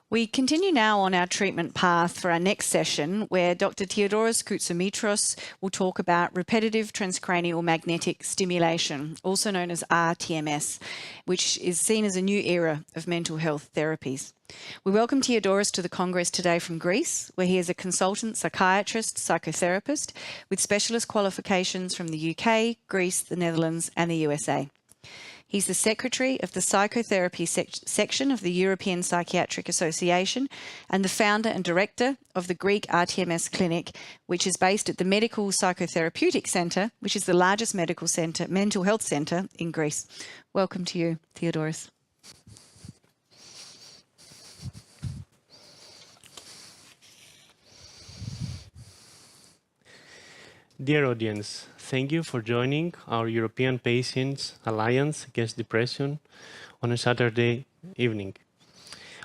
We continue now on our treatment path for our next session, where Dr. Theodoros Koutsomitros will talk about repetitive transcranial magnetic stimulation, also known as rTMS, which is seen as a new era of mental health therapies. We welcome Theodoros to the Congress today from Greece, where he is a consultant psychiatrist-psychotherapist with specialist qualifications from the UK, Greece, the Netherlands and the USA. He's the Secretary of the Psychotherapy section of the European Psychiatric Association and the founder and director of the Greek rTMS clinic, which is based at the Medical Psychotherapeutic Centre, which is the largest mental health centre in Greece. Welcome to you, Theodoros. Dear audience, thank you for joining our European Patients Alliance Against Depression on a Saturday evening.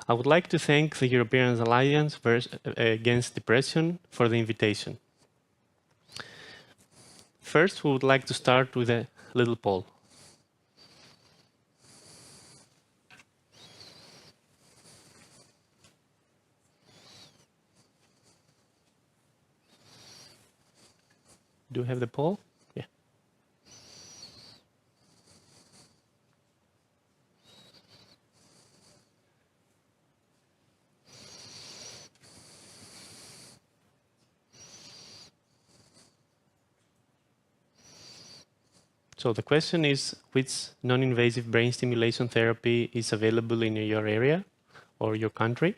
I would like to thank the European Alliance Against Depression for the invitation. First, we would like to start with a little poll. Do you have the poll? Yeah. So the question is, which non-invasive brain stimulation therapy is available in your area or your country?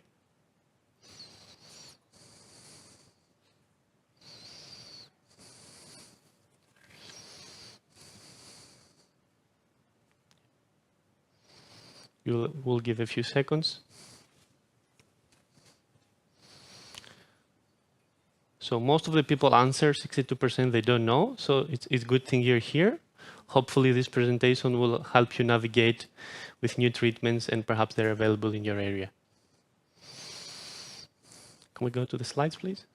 We'll give a few seconds. So most of the people answer, 62% they don't know. So it's a good thing you're here. Hopefully this presentation will help you navigate with new treatments and perhaps they're available in your area. Can we go to the slides, please?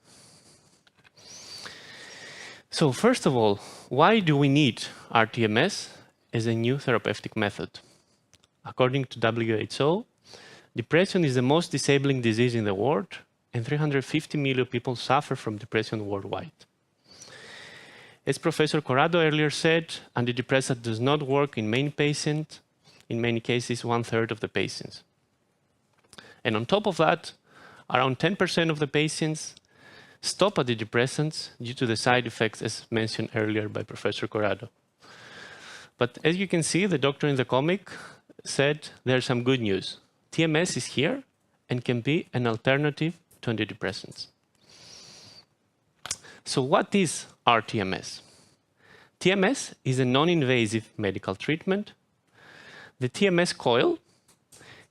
So first of all, why do we need rTMS as a new therapeutic method? According to WHO, depression is the most disabling disease in the world, and 350 million people suffer from depression worldwide. As Professor Corrado earlier said, antidepressant does not work in many patients, in many cases 1/3 of the patients. And on top of that, around 10% of the patients stop antidepressants due to the side effects as mentioned earlier by Professor Corrado. But as you can see, the doctor in the comic said there's some good news. TMS is here and can be an alternative to antidepressants. So what is rTMS? TMS is a non-invasive medical treatment. The TMS coil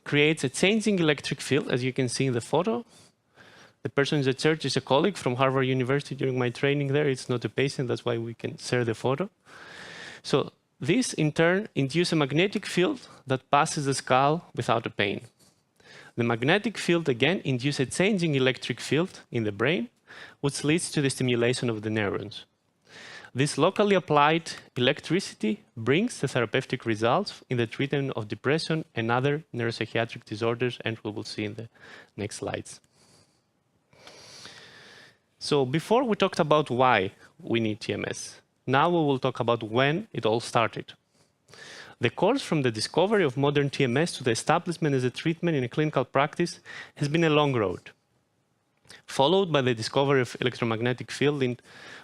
creates a changing electric field, as you can see in the photo. The person in the church is a colleague from Harvard University during my training there. It's not a patient, that's why we can share the photo. So this, in turn, induces a magnetic field that passes the skull without a pain. The magnetic field, again, induces a changing electric field in the brain, which leads to the stimulation of the neurons. This locally applied electricity brings the therapeutic results in the treatment of depression and other neuropsychiatric disorders, and we will see in the next slides. So before we talked about why we need TMS. Now we will talk about when it all started. The course from the discovery of modern TMS to the establishment as a treatment in a clinical practice has been a long road. Followed by the discovery of electromagnetic field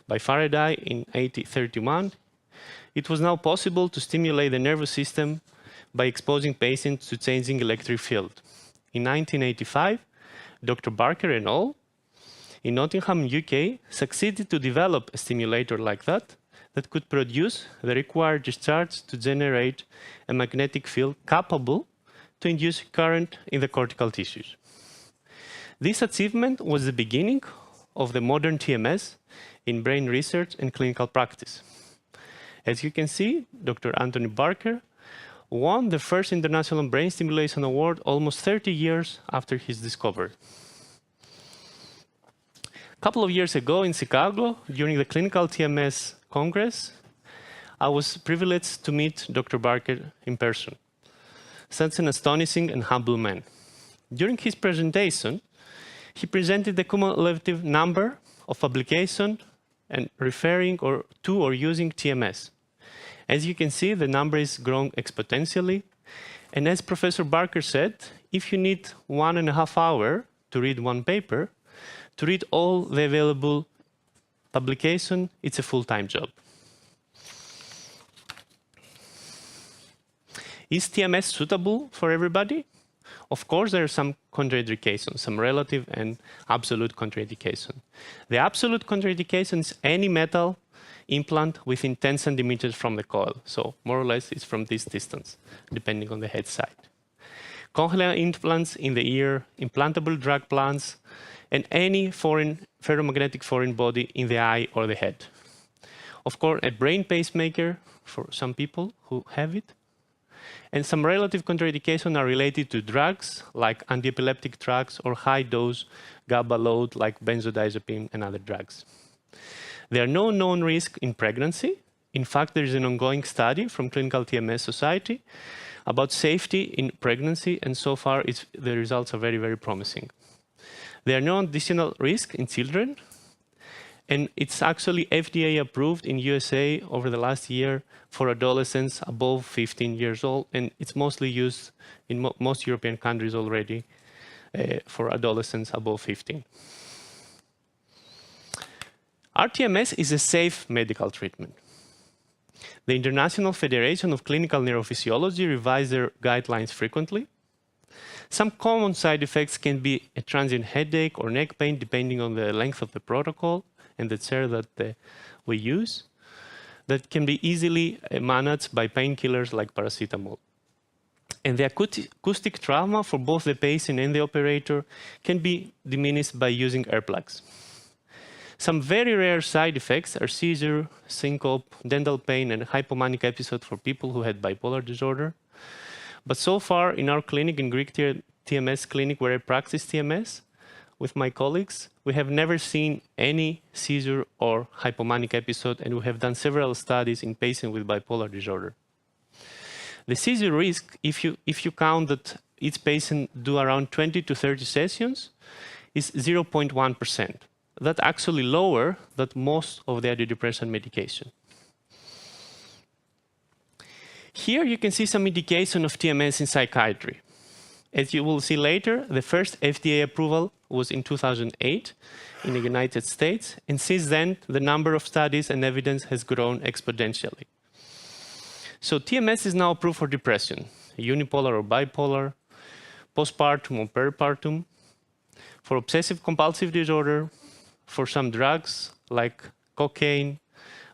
by Faraday in 1831, it was now possible to stimulate the nervous system by exposing patients to changing electric field. In 1985, Dr. Barker et al. In Nottingham, UK, succeeded to develop a stimulator like that could produce the required discharge to generate a magnetic field capable to induce current in the cortical tissues. This achievement was the beginning of the modern TMS in brain research and clinical practice. As you can see, Dr. Anthony Barker won the first International Brain Stimulation Award almost 30 years after his discovery. A couple of years ago in Chicago, during the Clinical TMS Congress, I was privileged to meet Dr. Barker in person. Such an astonishing and humble man. During his presentation, he presented the cumulative number of publications and referring to or using TMS. As you can see, the number is growing exponentially. And as Professor Barker said, if you need 1.5 hours to read one paper, to read all the available publication, it's a full-time job. Is TMS suitable for everybody? Of course, there are some contraindications, some relative and absolute contraindication. The absolute contraindication is any metal implant within 10 centimeters from the coil. So more or less it's from this distance, depending on the head side. Cochlear implants in the ear, implantable drug plants, and any ferromagnetic foreign body in the eye or the head. Of course, a brain pacemaker for some people who have it. And some relative contraindications are related to drugs, like antiepileptic drugs, or high-dose GABA load, like benzodiazepine and other drugs. There are no known risks in pregnancy. In fact, there is an ongoing study from Clinical TMS Society about safety in pregnancy, and so far the results are very, very promising. There are no additional risks in children, and it's actually FDA approved in USA over the last year for adolescents above 15 years old, and it's mostly used in most European countries already for adolescents above 15. rTMS is a safe medical treatment. The International Federation of Clinical Neurophysiology revises their guidelines frequently. Some common side effects can be a transient headache or neck pain, depending on the length of the protocol and the chair that we use, that can be easily managed by painkillers like paracetamol. And the acoustic trauma for both the patient and the operator can be diminished by using earplugs. Some very rare side effects are seizure, syncope, dental pain, and hypomanic episode for people who had bipolar disorder. But so far in our clinic, in Greek TMS clinic, where I practice TMS with my colleagues, we have never seen any seizure or hypomanic episode, and we have done several studies in patients with bipolar disorder. The seizure risk, if you count that each patient do around 20 to 30 sessions, is 0.1%. That's actually lower than most of the antidepressant medication. Here you can see some indication of TMS in psychiatry. As you will see later, the first FDA approval was in 2008 in the United States, and since then the number of studies and evidence has grown exponentially. So TMS is now approved for depression, unipolar or bipolar, postpartum or peripartum, for obsessive compulsive disorder, for some drugs like cocaine,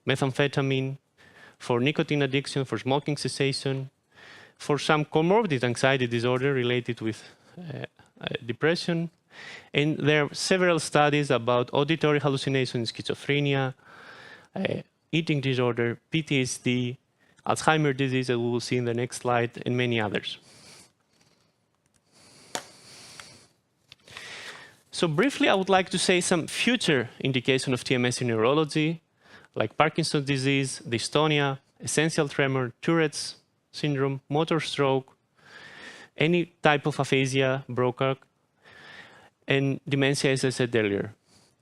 methamphetamine, for nicotine addiction, for smoking cessation, for some comorbid anxiety disorder related with depression. And there are several studies about auditory hallucination, schizophrenia, eating disorder, PTSD, Alzheimer's disease, that we will see in the next slide, and many others. So briefly, I would like to say some future indication of TMS in neurology, like Parkinson's disease, dystonia, essential tremor, Tourette's syndrome, motor stroke, any type of aphasia, Broca, and dementia, as I said earlier.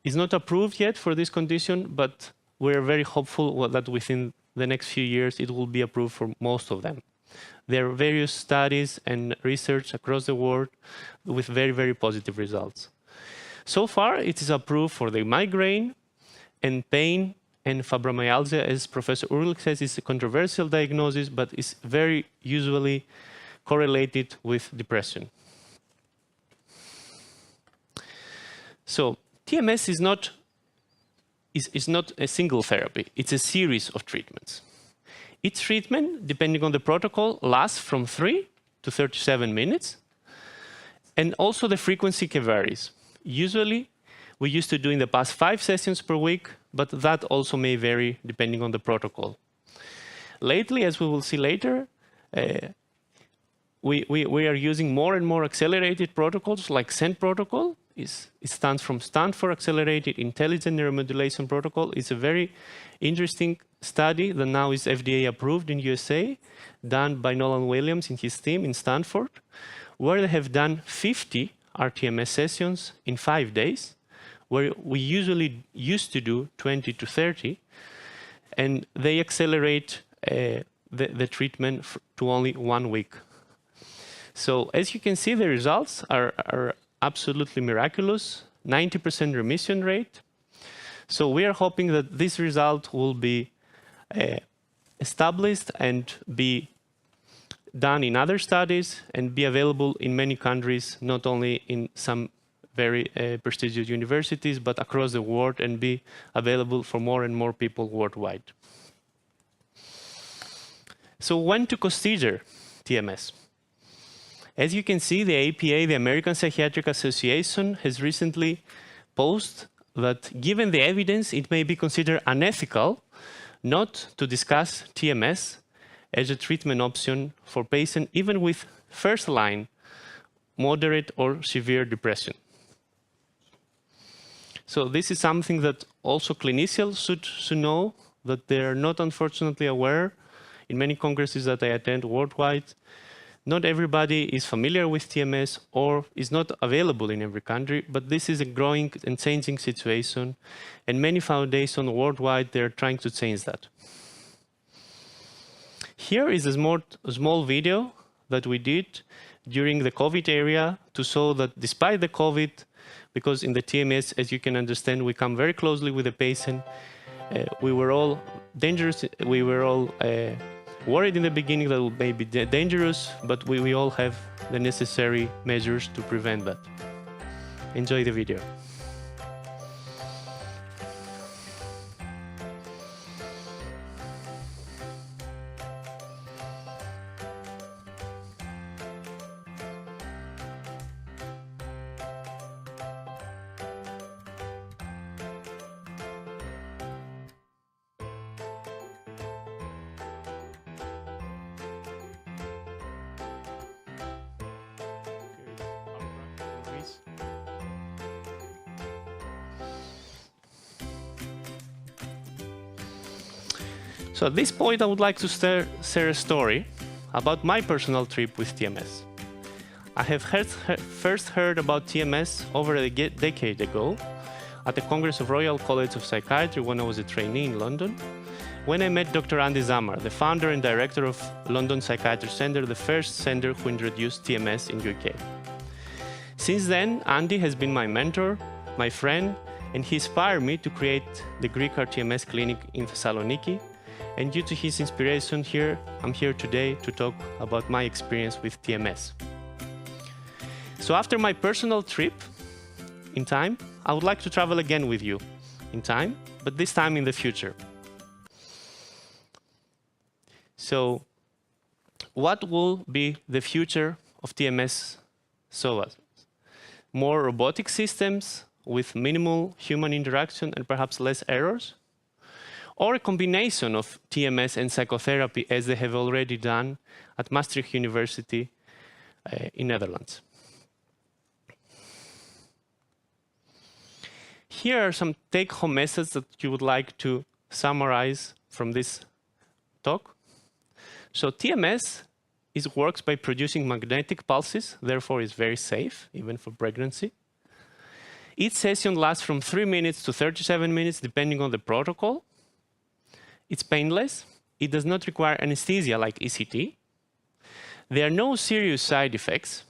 It's not approved yet for this condition, but we're very hopeful that within the next few years it will be approved for most of them. There are various studies and research across the world with very, very positive results. So far, it is approved for the migraine and pain and fibromyalgia. As Professor Ulrich says, it's a controversial diagnosis, but it's very usually correlated with depression. So TMS is not a single therapy. It's a series of treatments. Each treatment, depending on the protocol, lasts from 3 to 37 minutes. And also the frequency can vary. Usually, we used to do in the past 5 sessions per week, but that also may vary depending on the protocol. Lately, as we will see later, we are using more and more accelerated protocols, like SEND protocol. It stands from Stanford Accelerated Intelligent Neuromodulation Protocol. It's a very interesting study that now is FDA approved in USA, done by Nolan Williams and his team in Stanford, where they have done 50 rTMS sessions in 5 days, where we usually used to do 20 to 30, and they accelerate the treatment to only 1 week. So as you can see, the results are absolutely miraculous, 90% remission rate. So we are hoping that this result will be established and be done in other studies and be available in many countries, not only in some very prestigious universities, but across the world, and be available for more and more people worldwide. So when to consider TMS? As you can see, the APA, the American Psychiatric Association, has recently posted that given the evidence, it may be considered unethical not to discuss TMS as a treatment option for patients even with first-line moderate or severe depression. So this is something that also clinicians should know, that they are not unfortunately aware. In many congresses that I attend worldwide, not everybody is familiar with TMS or is not available in every country, but this is a growing and changing situation, and many foundations worldwide, they're trying to change that. Here is a small video that we did during the COVID area to show that despite the COVID, because in the TMS, as you can understand, we come very closely with the patient, we were all dangerous, we were all worried in the beginning that it may be dangerous, but we all have the necessary measures to prevent that. Enjoy the video. So at this point, I would like to share a story about my personal trip with TMS. I have first heard about TMS over a decade ago at the Congress of Royal College of Psychiatry when I was a trainee in London, when I met Dr. Andy Zamar, the founder and director of London Psychiatric Centre, the first centre who introduced TMS in UK. Since then, Andy has been my mentor, my friend, and he inspired me to create the Greek rTMS clinic in Thessaloniki. And due to his inspiration I'm here today to talk about my experience with TMS. So after my personal trip in time, I would like to travel again with you in time, but this time in the future. So what will be the future of TMS show us? More robotic systems with minimal human interaction and perhaps less errors? Or a combination of TMS and psychotherapy, as they have already done at Maastricht University in Netherlands. Here are some take-home messages that you would like to summarize from this talk. So TMS works by producing magnetic pulses, therefore is very safe, even for pregnancy. Each session lasts from 3 minutes to 37 minutes, depending on the protocol. It's painless. It does not require anesthesia like ECT. There are no serious side effects.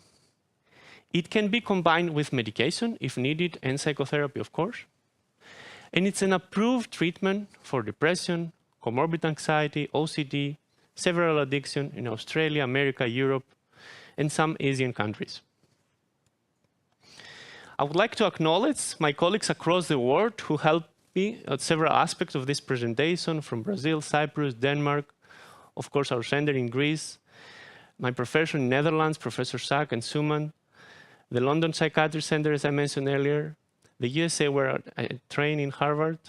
It can be combined with medication if needed, and psychotherapy, of course. And it's an approved treatment for depression, comorbid anxiety, OCD, several addictions in Australia, America, Europe, and some Asian countries. I would like to acknowledge my colleagues across the world who helped me at several aspects of this presentation, from Brazil, Cyprus, Denmark, of course our center in Greece, my professor in Netherlands, Professor Sack and Suman, the London Psychiatric Centre, as I mentioned earlier, the USA where I trained in Harvard,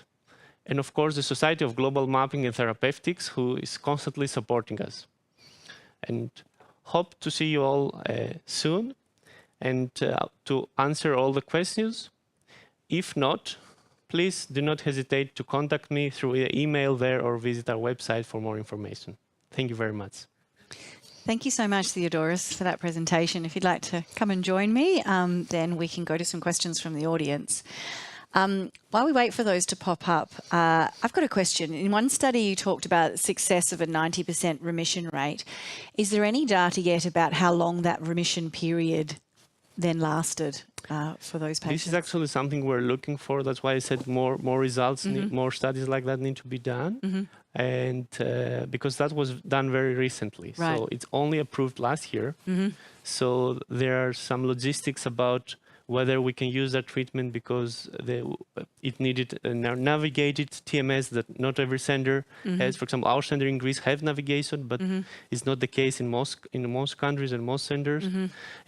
and of course the Society of Global Mapping and Therapeutics, who is constantly supporting us. And hope to see you all soon, and to answer all the questions. If not, please do not hesitate to contact me through email there or visit our website for more information. Thank you very much. Thank you so much, Theodoros, for that presentation. If you'd like to come and join me, then we can go to some questions from the audience. While we wait for those to pop up, I've got a question. In one study, you talked about success of a 90% remission rate. Is there any data yet about how long that remission period then lasted for those patients? This is actually something we're looking for. That's why I said more results, more studies like that need to be done. And because that was done very recently. Right. So it's only approved last year. So there are some logistics about whether we can use that treatment because it needed a navigated TMS that not every sender has. For example, our sender in Greece have navigation, but it's not the case in most countries and most centers.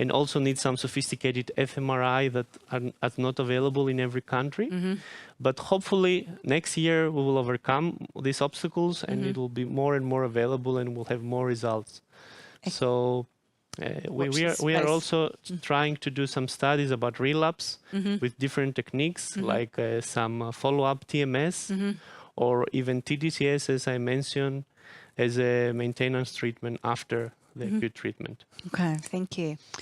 And also need some sophisticated fMRI that are not available in every country. But hopefully next year we will overcome these obstacles and it will be more and more available and we'll have more results. So we are also trying to do some studies about relapse with different techniques, like some follow-up TMS or even TDCS, as I mentioned, as a maintenance treatment after the acute treatment. Okay, thank you.